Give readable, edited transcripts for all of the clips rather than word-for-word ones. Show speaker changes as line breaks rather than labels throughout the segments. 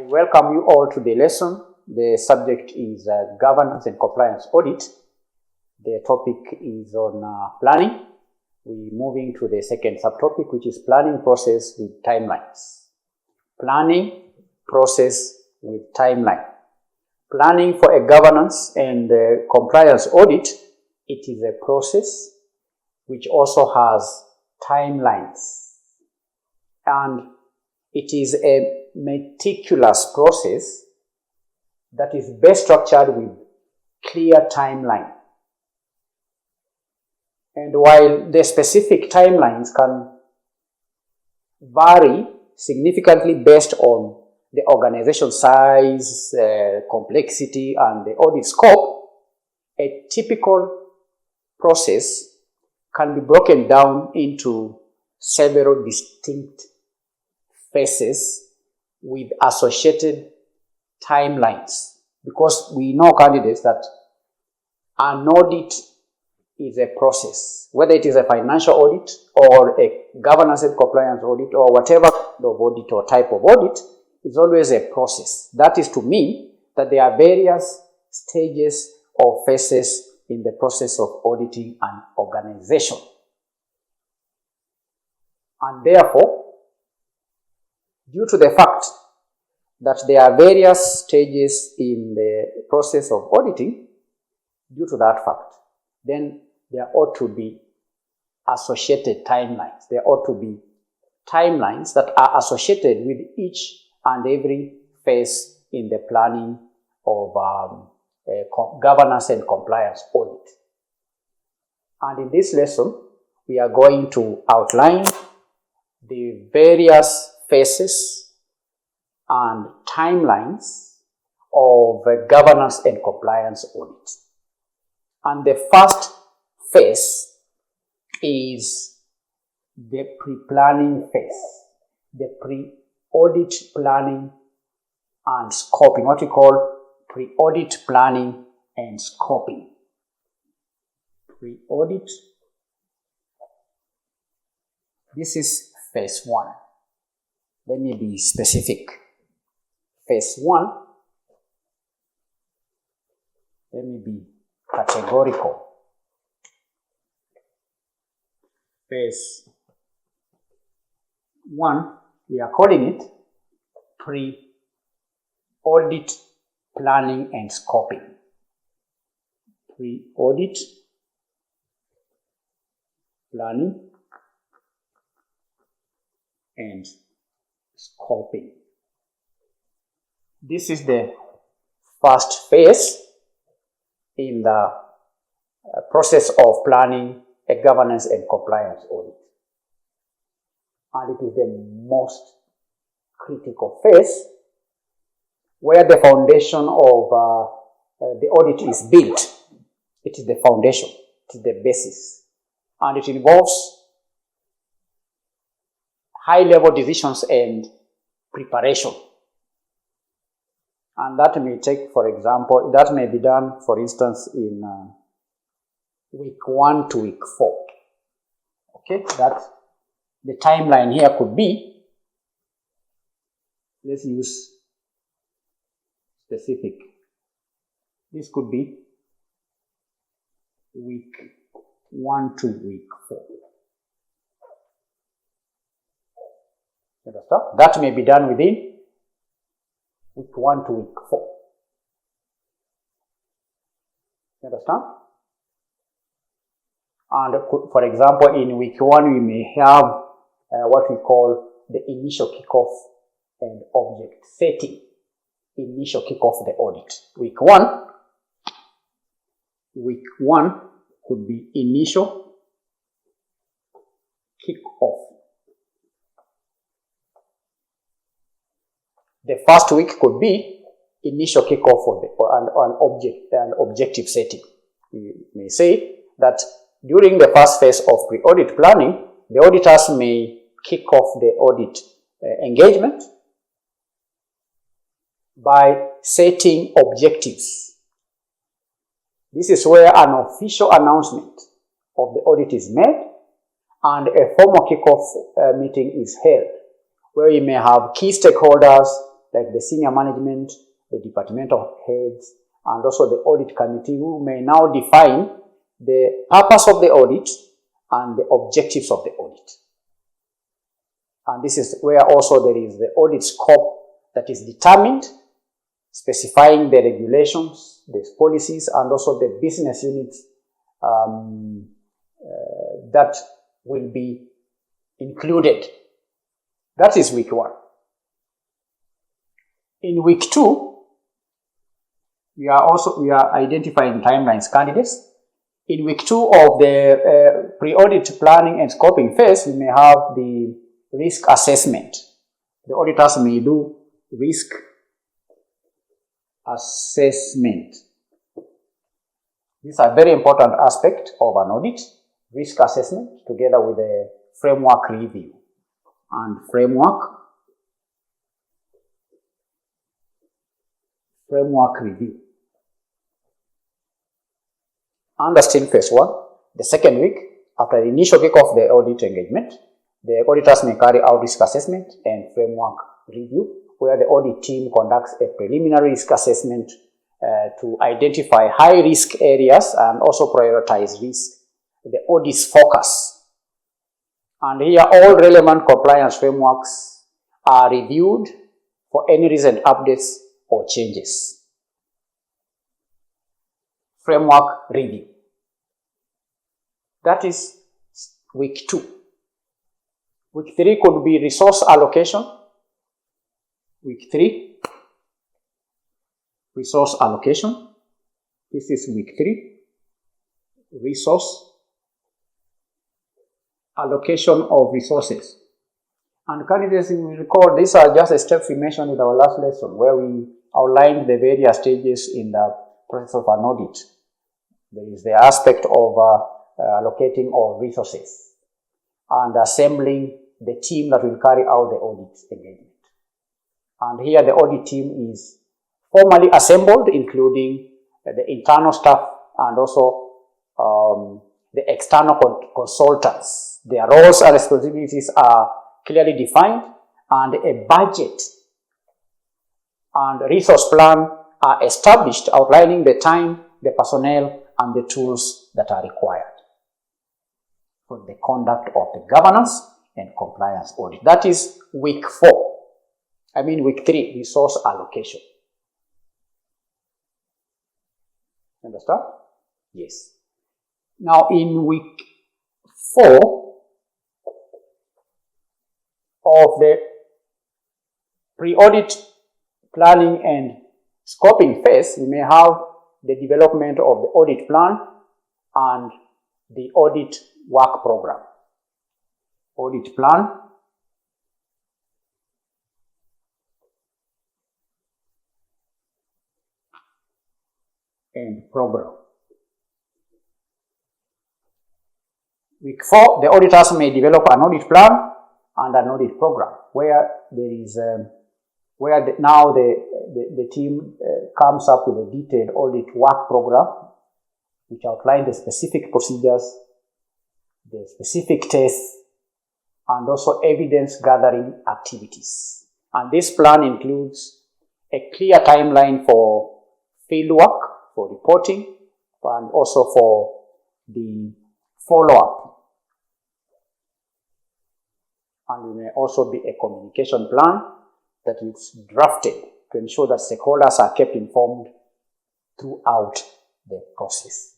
welcome you all to the lesson. The subject is Governance and Compliance Audit. The topic is on planning. We're moving to the second subtopic, which is planning process with timelines. Planning process with timeline. Planning for a governance and compliance audit, it is a process which also has timelines. And it is a meticulous process that is best structured with clear timeline. And while the specific timelines can vary significantly based on the organization size, complexity, and the audit scope, a typical process can be broken down into several distinct phases with associated timelines, because we know, candidates, that an audit is a process, whether it is a financial audit or a governance and compliance audit or whatever kind of audit or type of audit, is always a process. That is to mean that there are various stages or phases in the process of auditing an organization. And therefore, due to the fact that there are various stages in the process of auditing, due to that fact, then there ought to be associated timelines. There ought to be timelines that are associated with each and every phase in the planning of governance and compliance audit. And in this lesson, we are going to outline the various phases and timelines of governance and compliance audit. And the first phase is the pre-planning phase, the pre-audit planning and scoping, what we call pre-audit planning and scoping. Pre-audit, this is phase 1. Let me be specific. Phase 1, let me be categorical. Phase 1, we are calling it pre-audit planning and scoping. Pre-audit planning and scoping. This is the first phase in the process of planning a governance and compliance audit. And it is the most critical phase where the foundation of the audit is built. It is the foundation, it is the basis. And it involves high-level decisions and preparation. And that may take, for example, that may be done, for instance, in week 1 to week 4. Okay, that the timeline here could be, let's use specific. This could be week 1 to week 4. Understand? That may be done within week 1 to week 4. Understand? And for example, in week 1, we may have what we call the initial kickoff and object setting. Initial kickoff of the audit. Week 1 could be initial kickoff. The first week could be initial kickoff of an objective setting. We may say that during the first phase of pre-audit planning, the auditors may kick off the audit engagement by setting objectives. This is where an official announcement of the audit is made and a formal kickoff meeting is held, where you may have key stakeholders like the senior management, the departmental heads, and also the audit committee, who may now define the purpose of the audit and the objectives of the audit. And this is where also there is the audit scope that is determined, specifying the regulations, the policies, and also the business units that will be included. That is week 1. In week 2, we are identifying timelines candidates. In week 2 of the pre-audit planning and scoping phase, we may have the risk assessment. The auditors may do risk assessment. These are very important aspect of an audit, risk assessment, together with the framework review. And framework review. Under still phase 1, the second week, after the initial week of the audit engagement, the auditors may carry out risk assessment and framework review, where the audit team conducts a preliminary risk assessment to identify high risk areas and also prioritize risk, the audit's focus. And here all relevant compliance frameworks are reviewed for any recent updates or changes. Framework review. That is week 2. Week 3 could be resource allocation. Week 3, resource allocation. This is week 3, resource allocation of resources. And candidates, you will recall, these are just the steps we mentioned in our last lesson, where we outlined the various stages in the process of an audit. There is the aspect of allocating of resources and assembling the team that will carry out the audit engagement. And here the audit team is formally assembled, including the internal staff and also the external consultants. Their roles and responsibilities are clearly defined, and a budget and resource plan are established, outlining the time, the personnel, and the tools that are required for the conduct of the governance and compliance audit. That is week 3, resource allocation. Understand? Yes. Now in week 4 of the pre-audit planning and scoping phase, we may have the development of the audit plan and the audit work program. Audit plan and program. Week 4, the auditors may develop an audit plan and an audit program, where there is now the team comes up with a detailed audit work program, which outlines the specific procedures, the specific tests, and also evidence gathering activities. And this plan includes a clear timeline for field work, for reporting, and also for the follow-up. And there may also be a communication plan that is drafted to ensure that stakeholders are kept informed throughout the process.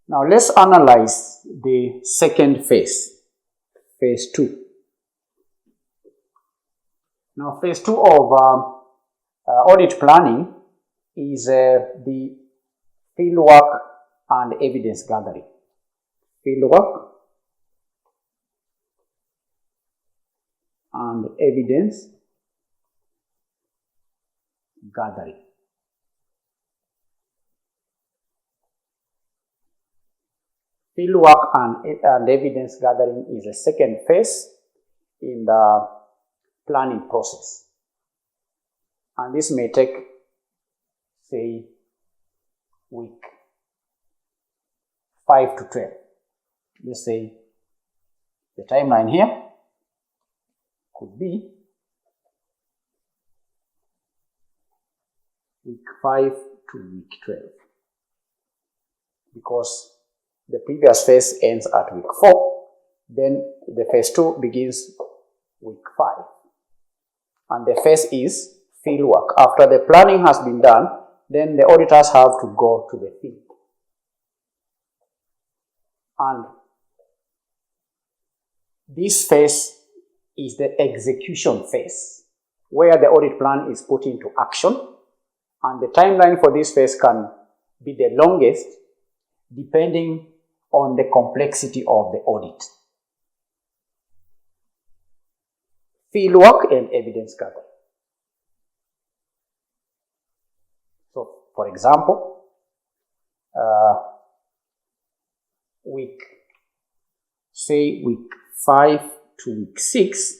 Now let's analyze the second phase, phase 2. Now phase 2 of audit planning is the field work and evidence gathering. Field work and evidence gathering. Field work and evidence gathering is a second phase in the planning process. And this may take, say, week 5 to 12. Let's say the timeline here could be week 5 to week 12, because the previous phase ends at week 4, then the phase 2 begins week 5. And the phase is field work. After the planning has been done, then the auditors have to go to the field. And this phase is the execution phase, where the audit plan is put into action, and the timeline for this phase can be the longest depending on the complexity of the audit. Fieldwork and evidence gathering. So, for example, week 5 to week 6,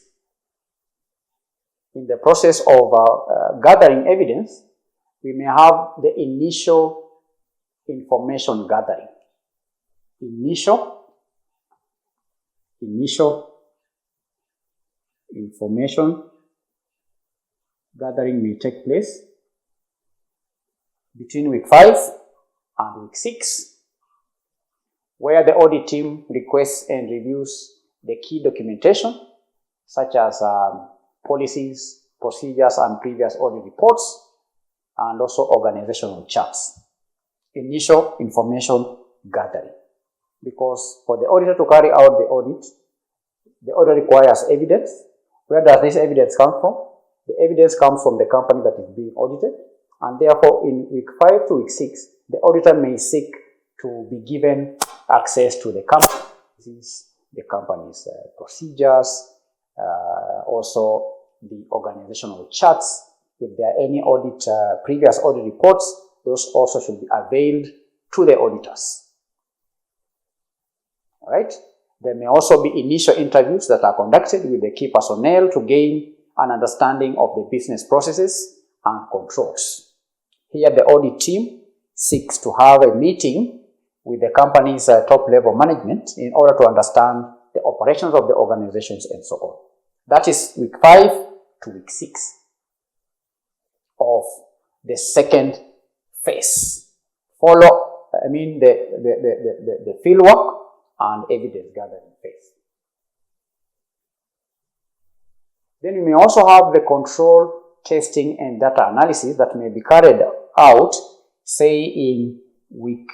in the process of gathering evidence, we may have the initial information gathering. Initial information gathering may take place between week 5 and week 6, where the audit team requests and reviews the key documentation, such as policies, procedures, and previous audit reports, and also organizational charts. Initial information gathering. Because for the auditor to carry out the audit requires evidence. Where does this evidence come from? The evidence comes from the company that is being audited, and therefore in week 5 to week 6, the auditor may seek to be given access to the company's procedures, also the organizational charts. If there are any previous audit reports, those also should be availed to the auditors. All right. There may also be initial interviews that are conducted with the key personnel to gain an understanding of the business processes and controls. Here, the audit team seeks to have a meeting with the company's top-level management in order to understand the operations of the organizations and so on. That is week 5 to week 6 of the second phase. The field work and evidence gathering phase. Then we may also have the control testing and data analysis that may be carried out, say, in week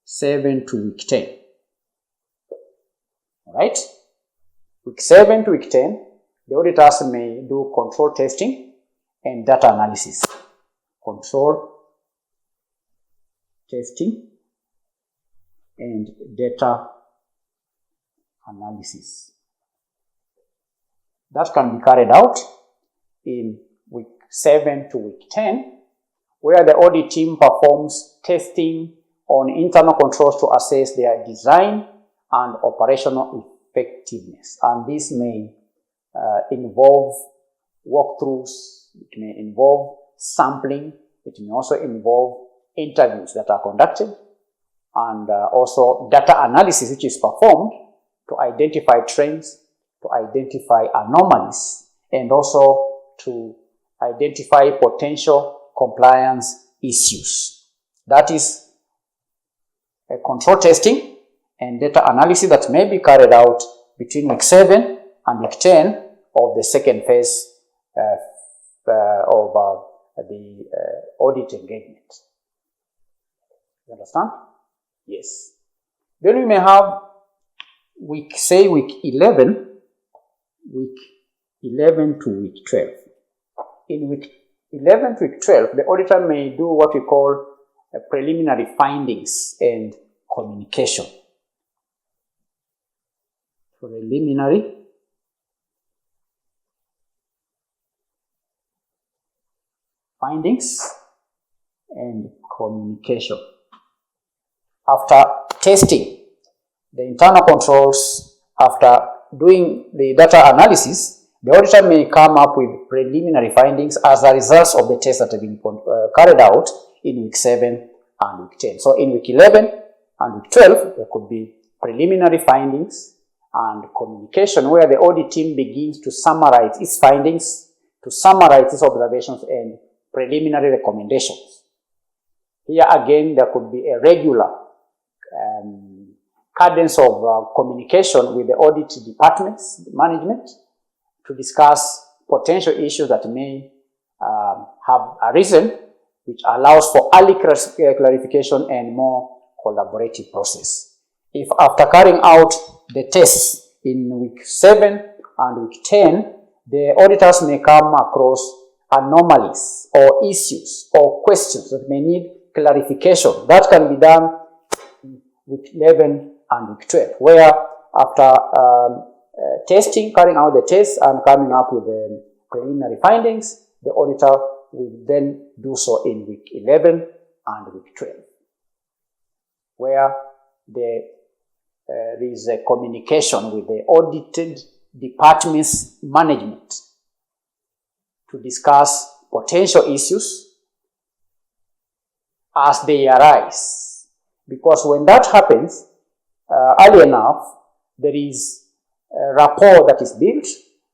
7 to week 10. Alright? Week 7 to week 10, the auditors may do control testing and data analysis. Control testing and data analysis. That can be carried out in week 7 to week 10, where the audit team performs testing on internal controls to assess their design and operational effectiveness. And this may involve walkthroughs, it may involve sampling, it may also involve interviews that are conducted, and also data analysis which is performed to identify trends, to identify anomalies, and also to identify potential compliance issues. That is a control testing and data analysis that may be carried out between week 7 and week 10 of the second phase of the audit engagement. You understand? Yes. Then we may have week 11 to week 12. In week 11 to week 12, the auditor may do what we call preliminary findings and communication. Preliminary findings and communication. After testing the internal controls, after doing the data analysis, the auditor may come up with preliminary findings as a result of the tests that have been carried out in week 7 and week 10. So in week 11 and week 12, there could be preliminary findings and communication, where the audit team begins to summarize its findings, to summarize its observations, and preliminary recommendations. Here again, there could be a regular cadence of communication with the audit departments, management, to discuss potential issues that may have arisen, which allows for early clarification and more collaborative process. If after carrying out the tests in week 7 and week 10, the auditors may come across anomalies or issues or questions that may need clarification, that can be done in week 11 and week 12, where after carrying out the tests and coming up with the preliminary findings, the auditor will then do so in week 11 and week 12, where there is a communication with the audited department's management to discuss potential issues as they arise. Because when that happens, early enough, there is a rapport that is built.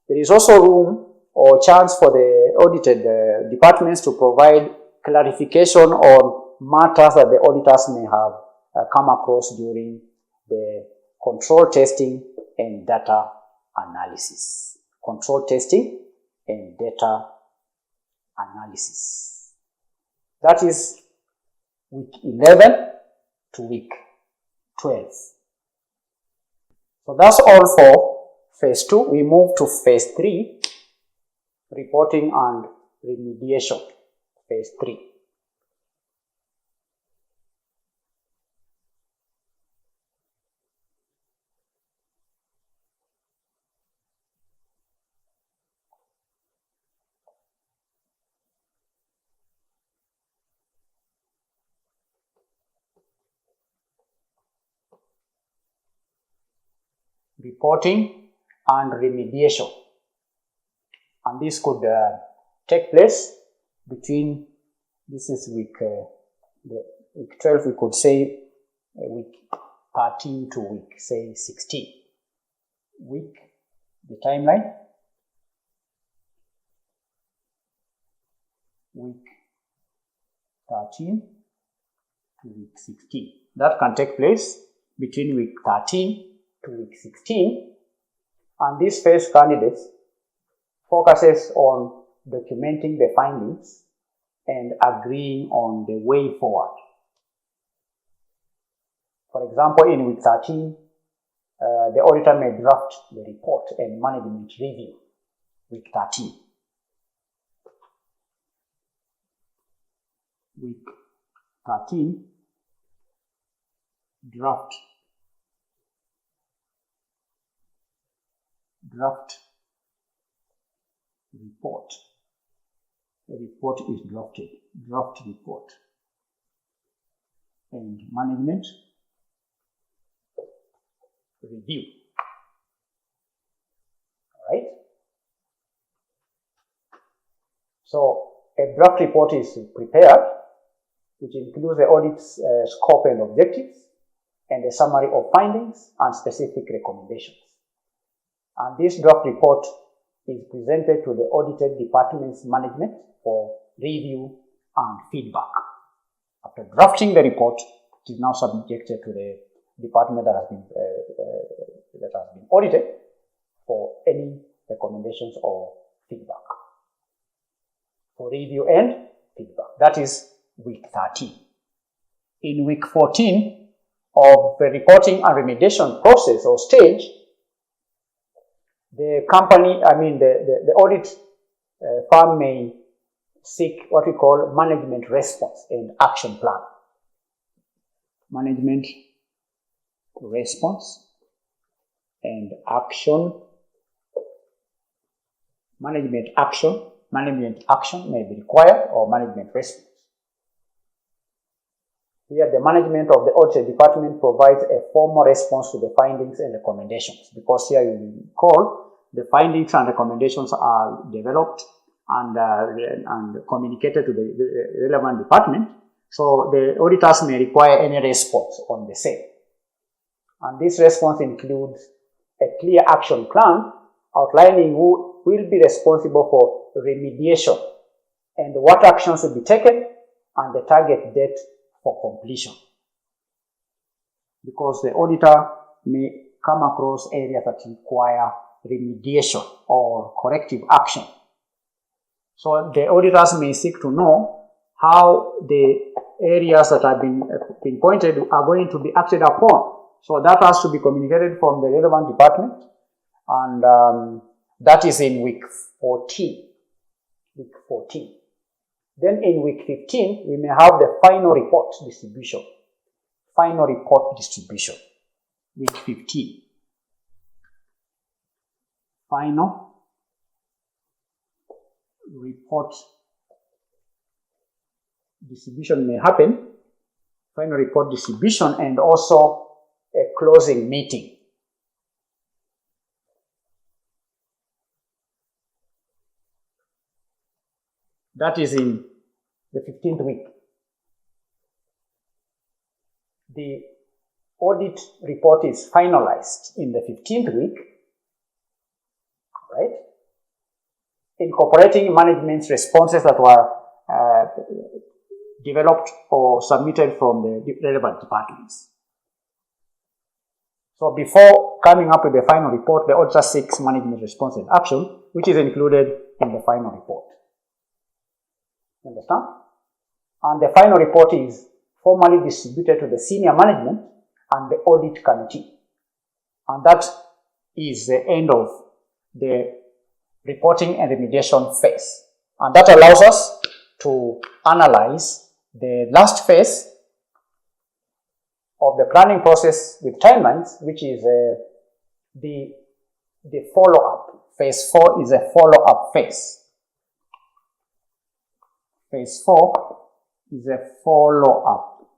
There is also room or chance for the audited departments to provide clarification on matters that the auditors may have come across during the control testing and data analysis. Control testing and data analysis. That is week 11 to week 12. So that's all for phase 2. We move to phase 3, reporting and remediation. Phase 3. Reporting and remediation, and this could take place between, this is week 12, we could say week 13 to week, say 16. Week, the timeline, week 13 to week 16. That can take place between week 13 to week 16, and this phase candidates focuses on documenting the findings and agreeing on the way forward. For example, in week 13, the auditor may draft the report and management review. Week 13. Week 13, draft report. The report is drafted. Draft report. And management review. Alright? So a draft report is prepared, which includes the audit's scope and objectives, and a summary of findings and specific recommendations. And this draft report is presented to the audited department's management for review and feedback. After drafting the report, it is now subjected to the department that has been audited for any recommendations or feedback. For review and feedback. That is week 13. In week 14 of the reporting and remediation process or stage, the company, the audit firm may seek what we call management response and action plan. Management response and action. Management action may be required, or management response. Here, the management of the audit department provides a formal response to the findings and recommendations, because here you recall the findings and recommendations are developed and communicated to the relevant department. So the auditors may require any response on the same. And this response includes a clear action plan outlining who will be responsible for remediation and what actions will be taken, and the target date for completion. Because the auditor may come across areas that require remediation or corrective action. So the auditors may seek to know how the areas that have been pointed are going to be acted upon. So that has to be communicated from the relevant department, and that is in week 14. Week 14. Then in week 15, we may have the final report distribution. Final report distribution. Week 15. Final report distribution may happen. Final report distribution, and also a closing meeting. That is in the 15th week. The audit report is finalized in the 15th week, right? Incorporating management's responses that were developed or submitted from the relevant departments. So before coming up with the final report, the auditor seeks management response and action, which is included in the final report. Understand? And the final report is formally distributed to the senior management and the audit committee. And that is the end of the reporting and remediation phase. And that allows us to analyze the last phase of the planning process with timelines, which is the follow-up. Phase 4 is a follow-up phase. Phase 4 is a follow-up.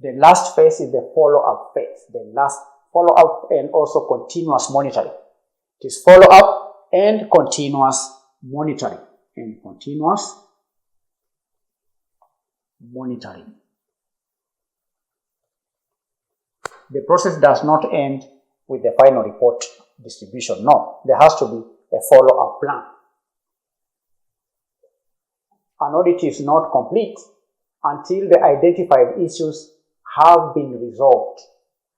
The last phase is the follow-up phase. The last follow-up and also continuous monitoring. It is follow-up and continuous monitoring. And continuous monitoring. The process does not end with the final report distribution. No, there has to be a follow-up plan. An audit is not complete until the identified issues have been resolved.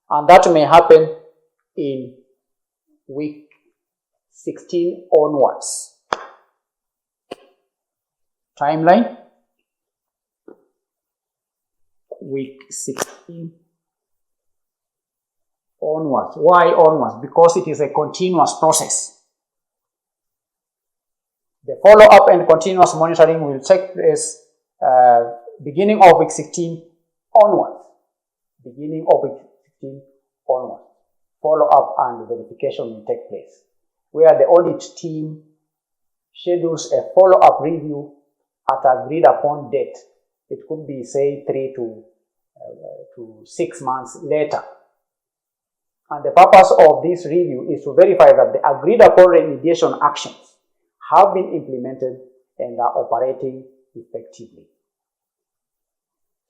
And that may happen in week 16 onwards. Timeline, week 16 onwards. Why onwards? Because it is a continuous process. The follow-up and continuous monitoring will take place beginning of week 16 onwards. Beginning of week 16 onwards. Follow-up and verification will take place, where the audit team schedules a follow-up review at agreed upon date. It could be, say, 3 to 6 months later. And the purpose of this review is to verify that the agreed upon remediation actions have been implemented and are operating effectively.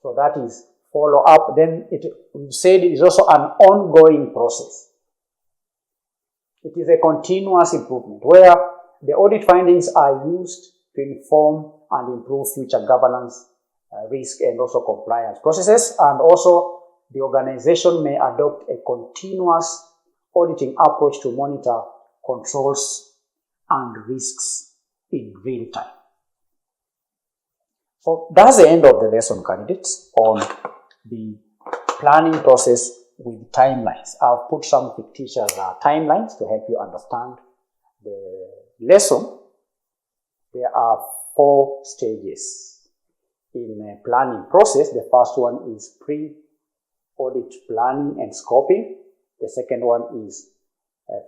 So that is follow-up. Then it said it is also an ongoing process. It is a continuous improvement where the audit findings are used to inform and improve future governance, risk, and also compliance processes. And also the organization may adopt a continuous auditing approach to monitor controls and risks in real time. So that's the end of the lesson, candidates, on the planning process with timelines. I've put some fictitious timelines to help you understand the lesson. There are 4 stages in a planning process. The first one is pre-audit planning and scoping. The second one is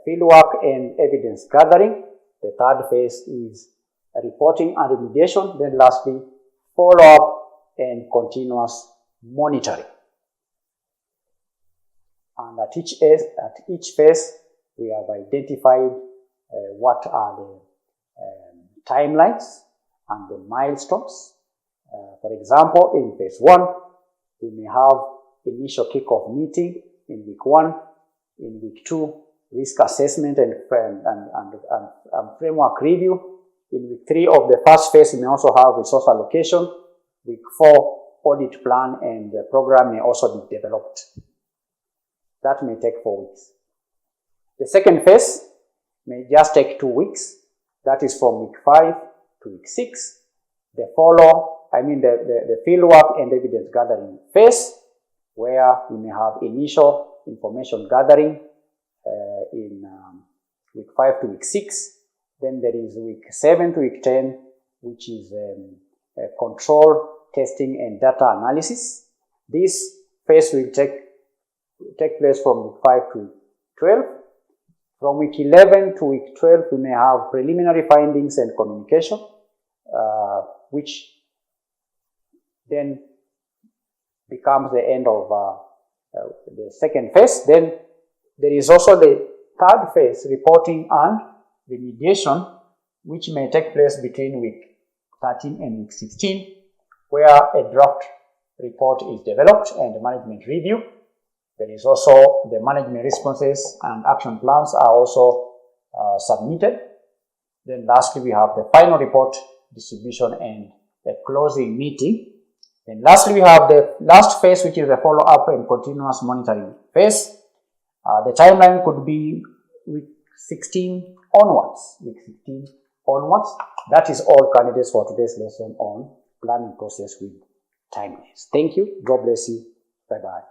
fieldwork and evidence gathering. The third phase is reporting and remediation. Then lastly, follow-up and continuous monitoring. And at each phase, we have identified what are the timelines and the milestones. For example, in phase 1, we may have initial kickoff meeting in week 1. In week 2, risk assessment and framework review. In week 3 of the first phase, we may also have resource allocation. Week 4, audit plan and the program may also be developed. That may take 4 weeks. The second phase may just take 2 weeks. That is from week 5 to week 6. The field work and evidence gathering phase, where we may have initial information gathering in week 5 to week 6. Then there is week 7 to week 10, which is control, testing, and data analysis. This phase will take place from week 5 to week 12. From week 11 to week 12, we may have preliminary findings and communication, which then becomes the end of the second phase. Then there is also the third phase, reporting and remediation, which may take place between week 13 and week 16, where a draft report is developed and management review. There is also the management responses and action plans are also submitted. Then lastly, we have the final report distribution and a closing meeting. Then lastly, we have the last phase, which is the follow-up and continuous monitoring phase. The timeline could be week 16 onwards. That is all candidates for today's lesson on planning process with timelines. Thank you. God bless you. Bye-bye.